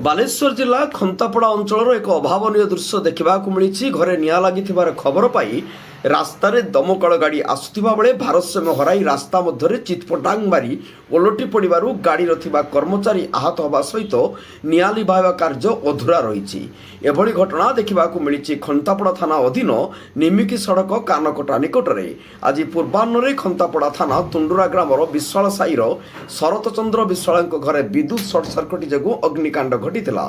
ବାଲେଶ୍ୱର ଜିଲ୍ଲା ଖନ୍ତାପଡ଼ା ଅଞ୍ଚଳର ଏକ ଅଭାବନୀୟ ଦୃଶ୍ୟ ଦେଖିବାକୁ ମିଳିଛି। ଘରେ ନିଆଁ ଲାଗିଥିବାର ଖବର ପାଇ ରାସ୍ତାରେ ଦମକଳ ଗାଡ଼ି ଆସୁଥିବା ବେଳେ ଭାରସାମ୍ୟ ହରାଇ ରାସ୍ତା ମଧ୍ୟରେ ଚିତ୍ପଟାଙ୍ଗ ମାରି ଓଲଟି ପଡ଼ିବାରୁ ଗାଡ଼ିର ଥିବା କର୍ମଚାରୀ ଆହତ ହେବା ସହିତ ନିଆଁ ଲିଭାଇବା କାର୍ଯ୍ୟ ଅଧୁରା ରହିଛି। ଏଭଳି ଘଟଣା ଦେଖିବାକୁ ମିଳିଛି ଖନ୍ତାପଡ଼ା ଥାନା ଅଧୀନ ନିମିକି ସଡ଼କ କାନକଟା ନିକଟରେ। ଆଜି ପୂର୍ବାହ୍ନରେ ଖନ୍ତାପଡ଼ା ଥାନା ତୁଣ୍ଡୁରା ଗ୍ରାମର ବିଶ୍ୱାଳ ସାହିର ଶରତ ଚନ୍ଦ୍ର ବିଶ୍ୱାଳଙ୍କ ଘରେ ବିଦ୍ୟୁତ୍ ସର୍ଟ ସର୍କିଟ୍ ଯୋଗୁଁ ଅଗ୍ନିକାଣ୍ଡ ଘଟିଥିଲା।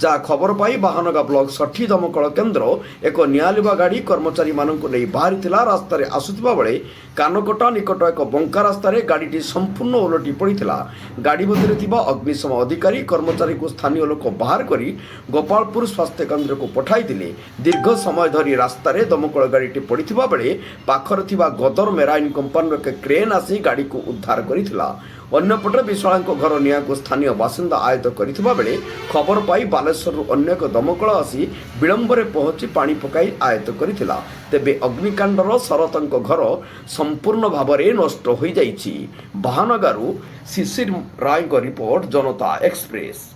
ଯାହା ଖବର ପାଇ ବାହାନଗା ବ୍ଲକ ଷଠି ଦମକଳ କେନ୍ଦ୍ର ଏକ ନିଆଁ ଲିଭା ଗାଡ଼ି କର୍ମଚାରୀମାନଙ୍କୁ ନେଇ ବାହାରିଥିଲା। ରାସ୍ତାରେ ଆସୁଥିବା ବେଳେ କାନକଟା ନିକଟ ଏକ ବଙ୍କା ରାସ୍ତାରେ ଗାଡ଼ିଟି ସମ୍ପୂର୍ଣ୍ଣ ଓଲଟି ପଡ଼ିଥିଲା। ଗାଡ଼ି ମଧ୍ୟରେ ଥିବା ଅଗ୍ନିଶମ ଅଧିକାରୀ କର୍ମଚାରୀଙ୍କୁ ସ୍ଥାନୀୟ ଲୋକ ବାହାର କରି ଗୋପାଳପୁର ସ୍ୱାସ୍ଥ୍ୟ କେନ୍ଦ୍ରକୁ ପଠାଇଥିଲେ। ଦୀର୍ଘ ସମୟ ଧରି ରାସ୍ତାରେ ଦମକଳ ଗାଡ଼ିଟି ପଡ଼ିଥିବା ବେଳେ ପାଖରେ ଥିବା ଗଦର ମେରାଇନ୍ କମ୍ପାନୀର ଏକ କ୍ରେନ୍ ଆସି ଗାଡ଼ିକୁ ଉଦ୍ଧାର କରିଥିଲା। ଅନ୍ୟପଟେ ବିଶ୍ୱାଳଙ୍କ ଘର ନିଆଁକୁ ସ୍ଥାନୀୟ ବାସିନ୍ଦା ଆୟତ୍ତ କରିଥିବା ବେଳେ ଖବର ପାଇ ବାଲେଶ୍ୱରରୁ ଅନ୍ୟ ଏକ ଦମକଳ ଆସି ବିଳମ୍ବରେ ପହଞ୍ଚି ପାଣି ପକାଇ ଆୟତ୍ତ କରିଥିଲା। ତେବେ ଅଗ୍ନିକାଣ୍ଡର ଶରତଙ୍କ ଘର ସମ୍ପୂର୍ଣ୍ଣ ଭାବରେ ନଷ୍ଟ ହୋଇଯାଇଛି। ବାହାନଗାରୁ ଶିଶିର ରାୟଙ୍କ ରିପୋର୍ଟ, ଜନତା ଏକ୍ସପ୍ରେସ୍।